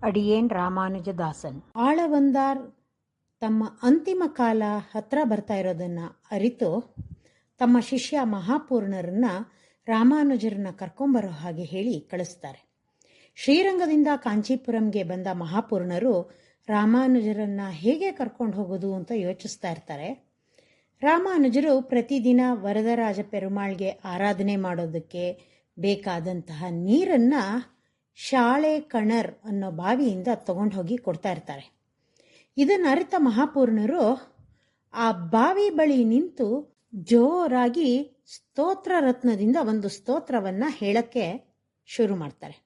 ಅಡಿಯೇನ್ ರಾಮಾನುಜದಾಸನ್. ಆಳವಂದಾರ್ ತಮ್ಮ ಅಂತಿಮ ಕಾಲ ಹತ್ರ ಬರ್ತಾ ಇರೋದನ್ನ ಅರಿತು ತಮ್ಮ ಶಿಷ್ಯ ಮಹಾಪೂರ್ಣರನ್ನ ರಾಮಾನುಜರನ್ನ ಕರ್ಕೊಂಬರೋ ಹಾಗೆ ಹೇಳಿ ಕಳಿಸ್ತಾರೆ. ಶ್ರೀರಂಗದಿಂದ ಕಾಂಚೀಪುರಂಗೆ ಬಂದ ಮಹಾಪೂರ್ಣರು ರಾಮಾನುಜರನ್ನ ಹೇಗೆ ಕರ್ಕೊಂಡು ಹೋಗೋದು ಅಂತ ಯೋಚಿಸ್ತಾ ಇರ್ತಾರೆ. ರಾಮಾನುಜರು ಪ್ರತಿದಿನ ವರದರಾಜ ಪೆರುಮಾಳ್ಗೆ ಆರಾಧನೆ ಮಾಡೋದಕ್ಕೆ ಬೇಕಾದಂತಹ ನೀರನ್ನ ಶಾಳೆ ಕಣರ್ ಅನ್ನೋ ಬಾವಿಯಿಂದ ತಗೊಂಡು ಹೋಗಿ ಕೊಡ್ತಾ ಇರ್ತಾರೆ. ಇದನ್ನು ಅರಿತ ಮಹಾಪೂರ್ಣರು ಆ ಬಾವಿ ಬಳಿ ನಿಂತು ಜೋರಾಗಿ ಸ್ತೋತ್ರ ರತ್ನದಿಂದ ಒಂದು ಸ್ತೋತ್ರವನ್ನ ಹೇಳಕ್ಕೆ ಶುರು ಮಾಡ್ತಾರೆ.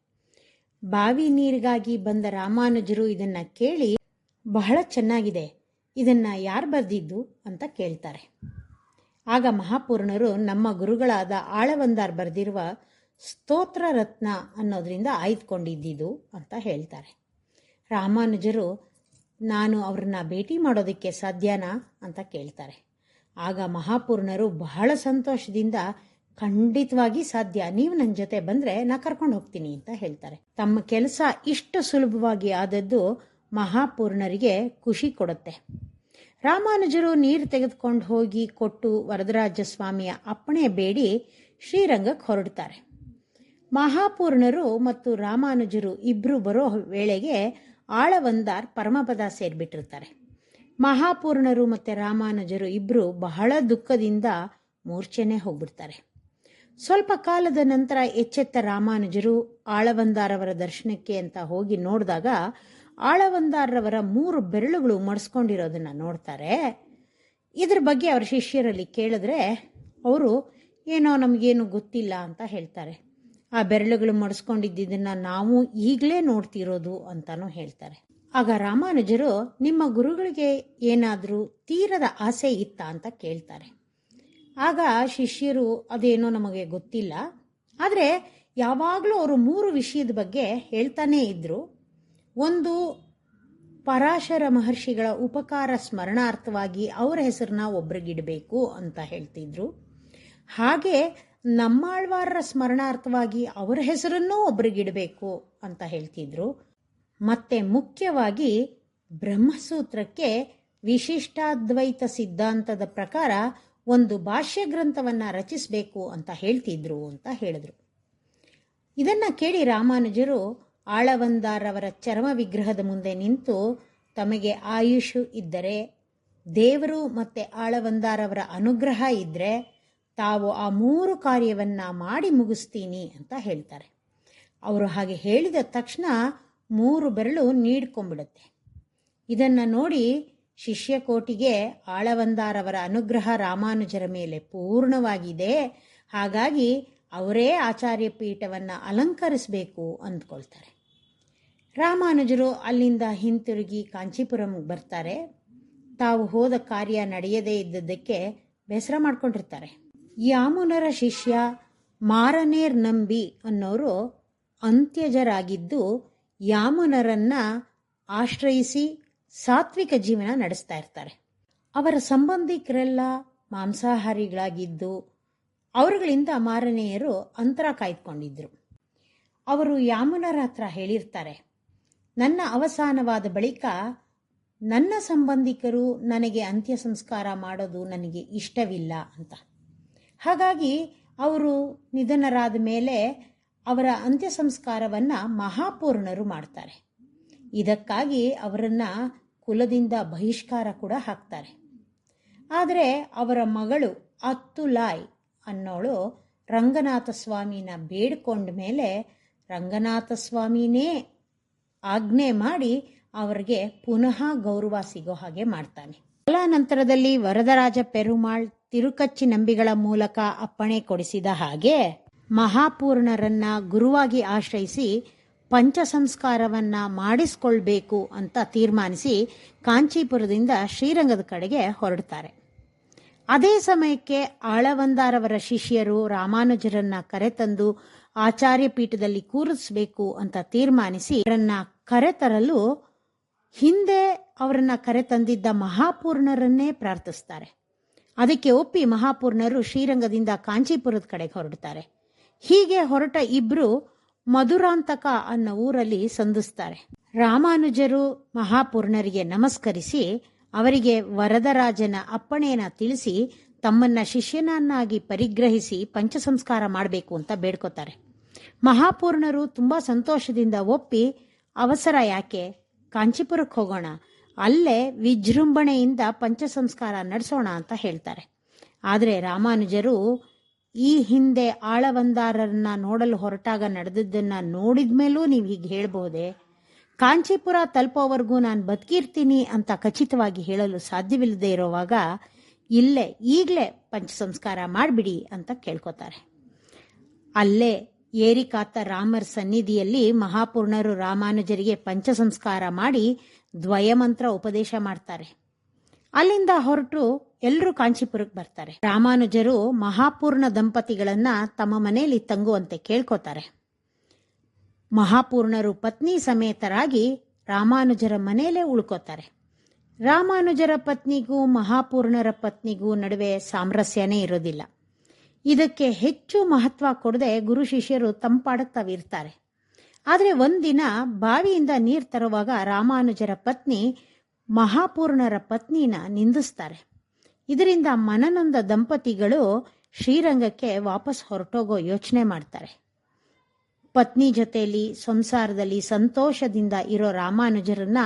ಬಾವಿ ನೀರಿಗಾಗಿ ಬಂದ ರಾಮಾನುಜರು ಇದನ್ನ ಕೇಳಿ ಬಹಳ ಚೆನ್ನಾಗಿದೆ, ಇದನ್ನ ಯಾರು ಬರೆದಿದ್ದು ಅಂತ ಕೇಳ್ತಾರೆ. ಆಗ ಮಹಾಪೂರ್ಣರು ನಮ್ಮ ಗುರುಗಳಾದ ಆಳವಂದಾರ್ ಬರೆದಿರುವ ಸ್ತೋತ್ರ ರತ್ನ ಅನ್ನೋದ್ರಿಂದ ಆಯ್ದುಕೊಂಡಿದ್ದು ಅಂತ ಹೇಳ್ತಾರೆ. ರಾಮಾನುಜರು ನಾನು ಅವ್ರನ್ನ ಭೇಟಿ ಮಾಡೋದಕ್ಕೆ ಸಾಧ್ಯನಾ ಅಂತ ಕೇಳ್ತಾರೆ. ಆಗ ಮಹಾಪೂರ್ಣರು ಬಹಳ ಸಂತೋಷದಿಂದ ಖಂಡಿತವಾಗಿ ಸಾಧ್ಯ, ನೀವು ನನ್ನ ಜೊತೆ ಬಂದ್ರೆ ನಾ ಕರ್ಕೊಂಡು ಹೋಗ್ತೀನಿ ಅಂತ ಹೇಳ್ತಾರೆ. ತಮ್ಮ ಕೆಲಸ ಇಷ್ಟು ಸುಲಭವಾಗಿ ಆದದ್ದು ಮಹಾಪೂರ್ಣರಿಗೆ ಖುಷಿ ಕೊಡುತ್ತೆ. ರಾಮಾನುಜರು ನೀರು ತೆಗೆದುಕೊಂಡು ಹೋಗಿ ಕೊಟ್ಟು ವರದರಾಜ ಸ್ವಾಮಿಯ ಅಪ್ಪಣೆ ಬೇಡಿ ಶ್ರೀರಂಗಕ್ಕೆ ಹೊರಡ್ತಾರೆ. ಮಹಾಪೂರ್ಣರು ಮತ್ತು ರಾಮಾನುಜರು ಇಬ್ರು ಬರೋ ವೇಳೆಗೆ ಆಳವಂದಾರ್ ಪರಮಪದ ಸೇರ್ಬಿಟ್ಟಿರ್ತಾರೆ. ಮಹಾಪೂರ್ಣರು ಮತ್ತೆ ರಾಮಾನುಜರು ಇಬ್ರು ಬಹಳ ದುಃಖದಿಂದ ಮೂರ್ಛೆನೆ ಹೋಗ್ಬಿಡ್ತಾರೆ. ಸ್ವಲ್ಪ ಕಾಲದ ನಂತರ ಎಚ್ಚೆತ್ತ ರಾಮಾನುಜರು ಆಳವಂದಾರವರ ದರ್ಶನಕ್ಕೆ ಅಂತ ಹೋಗಿ ನೋಡಿದಾಗ ಆಳವಂದಾರವರ 3 ಬೆರಳುಗಳು ಮಡಿಸ್ಕೊಂಡಿರೋದನ್ನ ನೋಡ್ತಾರೆ. ಇದ್ರ ಬಗ್ಗೆ ಅವ್ರ ಶಿಷ್ಯರಲ್ಲಿ ಕೇಳಿದ್ರೆ ಅವರು ಏನೋ ನಮಗೇನು ಗೊತ್ತಿಲ್ಲ ಅಂತ ಹೇಳ್ತಾರೆ. ಆ ಬೆರಳುಗಳು ಮಡಿಸ್ಕೊಂಡಿದ್ದನ್ನ ನಾವು ಈಗಲೇ ನೋಡ್ತಿರೋದು ಅಂತಾನೂ ಹೇಳ್ತಾರೆ. ಆಗ ರಾಮಾನುಜರು ನಿಮ್ಮ ಗುರುಗಳಿಗೆ ಏನಾದರೂ ತೀರದ ಆಸೆ ಇತ್ತಾ ಅಂತ ಕೇಳ್ತಾರೆ. ಆಗ ಶಿಷ್ಯರು ಅದೇನೋ ನಮಗೆ ಗೊತ್ತಿಲ್ಲ, ಆದರೆ ಯಾವಾಗಲೂ ಅವರು 3 ವಿಷಯದ ಬಗ್ಗೆ ಹೇಳ್ತಾನೇ ಇದ್ರು. ಒಂದು, ಪರಾಶರ ಮಹರ್ಷಿಗಳ ಉಪಕಾರ ಸ್ಮರಣಾರ್ಥವಾಗಿ ಅವರ ಹೆಸರನ್ನ ಒಬ್ರಿಗಿಡಬೇಕು ಅಂತ ಹೇಳ್ತಿದ್ರು. ಹಾಗೆ ನಮ್ಮಾಳ್ವಾರರ ಸ್ಮರಣಾರ್ಥವಾಗಿ ಅವರ ಹೆಸರನ್ನೂ ಒಬ್ರಿಗಿಡಬೇಕು ಅಂತ ಹೇಳ್ತಿದ್ರು. ಮತ್ತೆ ಮುಖ್ಯವಾಗಿ ಬ್ರಹ್ಮಸೂತ್ರಕ್ಕೆ ವಿಶಿಷ್ಟಾದ್ವೈತ ಸಿದ್ಧಾಂತದ ಪ್ರಕಾರ ಒಂದು ಭಾಷ್ಯ ಗ್ರಂಥವನ್ನ ರಚಿಸಬೇಕು ಅಂತ ಹೇಳ್ತಿದ್ರು ಅಂತ ಹೇಳಿದ್ರು. ಇದನ್ನ ಕೇಳಿ ರಾಮಾನುಜರು ಆಳವಂದಾರವರ ಚರ್ಮ ವಿಗ್ರಹದ ಮುಂದೆ ನಿಂತು ತಮಗೆ ಆಯುಷು ಇದ್ದರೆ, ದೇವರು ಮತ್ತೆ ಆಳವಂದಾರವರ ಅನುಗ್ರಹ ಇದ್ರೆ ತಾವು ಆ 3 ಕಾರ್ಯವನ್ನ ಮಾಡಿ ಮುಗಿಸ್ತೀನಿ ಅಂತ ಹೇಳ್ತಾರೆ. ಅವರು ಹಾಗೆ ಹೇಳಿದ ತಕ್ಷಣ 3 ಬೆರಳು ನೀಡ್ಕೊಂಡ್ಬಿಡುತ್ತೆ. ಇದನ್ನ ನೋಡಿ ಶಿಷ್ಯಕೋಟಿಗೆ ಆಳವಂದಾರವರ ಅನುಗ್ರಹ ರಾಮಾನುಜರ ಮೇಲೆ ಪೂರ್ಣವಾಗಿದೆ, ಹಾಗಾಗಿ ಅವರೇ ಆಚಾರ್ಯ ಪೀಠವನ್ನ ಅಲಂಕರಿಸಬೇಕು ಅಂದ್ಕೊಳ್ತಾರೆ. ರಾಮಾನುಜರು ಅಲ್ಲಿಂದ ಹಿಂತಿರುಗಿ ಕಾಂಚೀಪುರಂಗೆ ಬರ್ತಾರೆ. ತಾವು ಹೋದ ಕಾರ್ಯ ನಡೆಯದೇ ಇದ್ದದ್ದಕ್ಕೆ ಬೇಸರ ಮಾಡ್ಕೊಂಡಿರ್ತಾರೆ. ಯಾಮುನರ ಶಿಷ್ಯ ಮಾರನೇರ್ ನಂಬಿ ಅನ್ನೋರು ಅಂತ್ಯಜರಾಗಿದ್ದು ಯಾಮುನರನ್ನ ಆಶ್ರಯಿಸಿ ಸಾತ್ವಿಕ ಜೀವನ ನಡೆಸ್ತಾ ಇರ್ತಾರೆ. ಅವರ ಸಂಬಂಧಿಕರೆಲ್ಲ ಮಾಂಸಾಹಾರಿಗಳಾಗಿದ್ದು ಅವರುಗಳಿಂದ ಮಾರನೆಯರು ಅಂತರ ಕಾಯ್ದುಕೊಂಡಿದ್ರು. ಅವರು ಯಾಮುನರ ಹತ್ರ ಹೇಳಿರ್ತಾರೆ, ನನ್ನ ಅವಸಾನವಾದ ಬಳಿಕ ನನ್ನ ಸಂಬಂಧಿಕರು ನನಗೆ ಅಂತ್ಯ ಸಂಸ್ಕಾರ ಮಾಡೋದು ನನಗೆ ಇಷ್ಟವಿಲ್ಲ ಅಂತ. ಹಾಗಾಗಿ ಅವರು ನಿಧನರಾದ ಮೇಲೆ ಅವರ ಅಂತ್ಯ ಸಂಸ್ಕಾರವನ್ನ ಮಹಾಪೂರ್ಣರು ಮಾಡ್ತಾರೆ. ಇದಕ್ಕಾಗಿ ಅವರನ್ನ ಕುಲದಿಂದ ಬಹಿಷ್ಕಾರ ಕೂಡ ಹಾಕ್ತಾರೆ. ಆದರೆ ಅವರ ಮಗಳು ಅತ್ತುಲಾಯ್ ಅನ್ನೋಳು ರಂಗನಾಥ ಸ್ವಾಮಿನ ಬೇಡ್ಕೊಂಡ ಮೇಲೆ ರಂಗನಾಥ ಸ್ವಾಮಿನೇ ಆಜ್ಞೆ ಮಾಡಿ ಅವರಿಗೆ ಪುನಃ ಗೌರವ ಸಿಗೋ ಹಾಗೆ ಮಾಡ್ತಾನೆ. ಕಾಲಾನಂತರದಲ್ಲಿ ವರದರಾಜ ಪೆರುಮಾಳ್ ತಿರುಕಚ್ಚಿ ನಂಬಿಗಳ ಮೂಲಕ ಅಪ್ಪಣೆ ಕೊಡಿಸಿದ ಹಾಗೆ ಮಹಾಪೂರ್ಣರನ್ನ ಗುರುವಾಗಿ ಆಶ್ರಯಿಸಿ ಪಂಚ ಸಂಸ್ಕಾರವನ್ನ ಮಾಡಿಸ್ಕೊಳ್ಬೇಕು ಅಂತ ತೀರ್ಮಾನಿಸಿ ಕಾಂಚೀಪುರದಿಂದ ಶ್ರೀರಂಗದ ಕಡೆಗೆ ಹೊರಡ್ತಾರೆ. ಅದೇ ಸಮಯಕ್ಕೆ ಆಳವಂದಾರವರ ಶಿಷ್ಯರು ರಾಮಾನುಜರನ್ನ ಕರೆತಂದು ಆಚಾರ್ಯ ಪೀಠದಲ್ಲಿ ಕೂರಿಸಬೇಕು ಅಂತ ತೀರ್ಮಾನಿಸಿ ಅವರನ್ನ ಕರೆತರಲು ಹಿಂದೆ ಅವರನ್ನ ಕರೆತಂದಿದ್ದ ಮಹಾಪೂರ್ಣರನ್ನೇ ಪ್ರಾರ್ಥಿಸ್ತಾರೆ. ಅದಕ್ಕೆ ಒಪ್ಪಿ ಮಹಾಪೂರ್ಣರು ಶ್ರೀರಂಗದಿಂದ ಕಾಂಚೀಪುರದ ಕಡೆಗೆ ಹೊರಡ್ತಾರೆ. ಹೀಗೆ ಹೊರಟ ಇಬ್ರು ಮಧುರಾಂತಕ ಅನ್ನೋ ಊರಲ್ಲಿ ಸಂಧಿಸ್ತಾರೆ. ರಾಮಾನುಜರು ಮಹಾಪೂರ್ಣರಿಗೆ ನಮಸ್ಕರಿಸಿ ಅವರಿಗೆ ವರದರಾಜನ ಅಪ್ಪಣೆಯನ್ನು ತಿಳಿಸಿ ತಮ್ಮನ್ನ ಶಿಷ್ಯನನ್ನಾಗಿ ಪರಿಗ್ರಹಿಸಿ ಪಂಚಸಂಸ್ಕಾರ ಮಾಡಬೇಕು ಅಂತ ಬೇಡ್ಕೋತಾರೆ. ಮಹಾಪೂರ್ಣರು ತುಂಬ ಸಂತೋಷದಿಂದ ಒಪ್ಪಿ, ಅವಸರ ಯಾಕೆ, ಕಾಂಚೀಪುರಕ್ಕೆ ಹೋಗೋಣ, ಅಲ್ಲೇ ವಿಜೃಂಭಣೆಯಿಂದ ಪಂಚಸಂಸ್ಕಾರ ನಡೆಸೋಣ ಅಂತ ಹೇಳ್ತಾರೆ. ಆದರೆ ರಾಮಾನುಜರು ಈ ಹಿಂದೆ ಆಳವಂದಾರರನ್ನ ನೋಡಲು ಹೊರಟಾಗ ನಡೆದದ್ದನ್ನು ನೋಡಿದ ಮೇಲೂ ನೀವು ಹೀಗೆ ಹೇಳ್ಬೋದೆ, ಕಾಂಚೀಪುರ ತಲುಪೋವರೆಗೂ ನಾನು ಬದುಕಿರ್ತೀನಿ ಅಂತ ಖಚಿತವಾಗಿ ಹೇಳಲು ಸಾಧ್ಯವಿಲ್ಲದೆ ಇರೋವಾಗ ಇಲ್ಲೇ ಈಗಲೇ ಪಂಚಸಂಸ್ಕಾರ ಮಾಡಿಬಿಡಿ ಅಂತ ಕೇಳ್ಕೊತಾರೆ. ಅಲ್ಲೇ ಏರಿಕಾತ ರಾಮರ ಸನ್ನಿಧಿಯಲ್ಲಿ ಮಹಾಪೂರ್ಣರು ರಾಮಾನುಜರಿಗೆ ಪಂಚಸಂಸ್ಕಾರ ಮಾಡಿ ದ್ವಯಮಂತ್ರ ಉಪದೇಶ ಮಾಡ್ತಾರೆ. ಅಲ್ಲಿಂದ ಹೊರಟು ಎಲ್ಲರೂ ಕಾಂಚೀಪುರಕ್ಕೆ ಬರ್ತಾರೆ. ರಾಮಾನುಜರು ಮಹಾಪೂರ್ಣ ದಂಪತಿಗಳನ್ನ ತಮ್ಮ ಮನೆಯಲ್ಲಿ ತಂಗುವಂತೆ ಕೇಳ್ಕೊತಾರೆ. ಮಹಾಪೂರ್ಣರು ಪತ್ನಿ ಸಮೇತರಾಗಿ ರಾಮಾನುಜರ ಮನೆಯಲ್ಲೇ ಉಳ್ಕೋತಾರೆ. ರಾಮಾನುಜರ ಪತ್ನಿಗೂ ಮಹಾಪೂರ್ಣರ ಪತ್ನಿಗೂ ನಡುವೆ ಸಾಮರಸ್ಯನೇ ಇರೋದಿಲ್ಲ. ಇದಕ್ಕೆ ಹೆಚ್ಚು ಮಹತ್ವ ಕೊಡದೆ ಗುರು ಶಿಷ್ಯರು ತಂಪಾಡಕ್ಕೆ ತಾವಿರ್ತಾರೆ. ಆದರೆ ಒಂದಿನ ಬಾವಿಯಿಂದ ನೀರು ತರುವಾಗ ರಾಮಾನುಜರ ಪತ್ನಿ ಮಹಾಪೂರ್ಣರ ಪತ್ನಿನ ನಿಂದಿಸ್ತಾರೆ. ಇದರಿಂದ ಮನನೊಂದ ದಂಪತಿಗಳು ಶ್ರೀರಂಗಕ್ಕೆ ವಾಪಸ್ ಹೊರಟೋಗೋ ಯೋಚನೆ ಮಾಡ್ತಾರೆ. ಪತ್ನಿ ಜೊತೆಯಲ್ಲಿ ಸಂಸಾರದಲ್ಲಿ ಸಂತೋಷದಿಂದ ಇರೋ ರಾಮಾನುಜರನ್ನ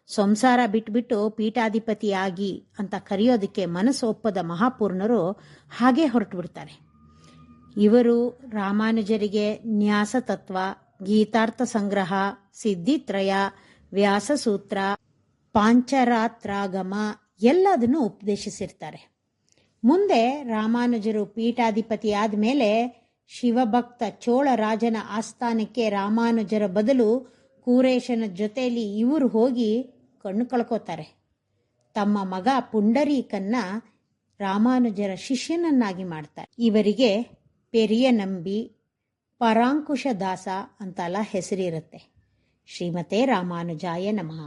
ಸಂಸಾರ ಬಿಟ್ಬಿಟ್ಟು ಪೀಠಾಧಿಪತಿಯಾಗಿ ಅಂತ ಕರೆಯೋದಕ್ಕೆ ಮನಸ್ಸು ಒಪ್ಪದ ಮಹಾಪೂರ್ಣರು ಹಾಗೆ ಹೊರಟು ಬಿಡ್ತಾರೆ. ಇವರು ರಾಮಾನುಜರಿಗೆ ನ್ಯಾಸತತ್ವ, ಗೀತಾರ್ಥ ಸಂಗ್ರಹ, ಸಿದ್ಧಿತ್ರಯ, ವ್ಯಾಸಸೂತ್ರ, ಪಾಂಚರಾತ್ರಾಗಮ ಎಲ್ಲದನ್ನು ಉಪದೇಶಿಸಿರ್ತಾರೆ. ಮುಂದೆ ರಾಮಾನುಜರು ಪೀಠಾಧಿಪತಿ ಆದಮೇಲೆ ಶಿವಭಕ್ತ ಚೋಳ ರಾಜನ ಆಸ್ಥಾನಕ್ಕೆ ರಾಮಾನುಜರ ಬದಲು ಕೂರೇಶನ ಜೊತೆಯಲ್ಲಿ ಇವರು ಹೋಗಿ ಕಣ್ಣು ಕಳ್ಕೋತಾರೆ. ತಮ್ಮ ಮಗ ಪುಂಡರೀಕನ್ನ ರಾಮಾನುಜರ ಶಿಷ್ಯನನ್ನಾಗಿ ಮಾಡ್ತಾರೆ. ಇವರಿಗೆ ಪೆರಿಯ ನಂಬಿ, ಪರಾಂಕುಶ ದಾಸ ಅಂತೆಲ್ಲ ಹೆಸರಿರುತ್ತೆ. ಶ್ರೀಮತೆ ರಾಮಾನುಜಾಯ ನಮಃ.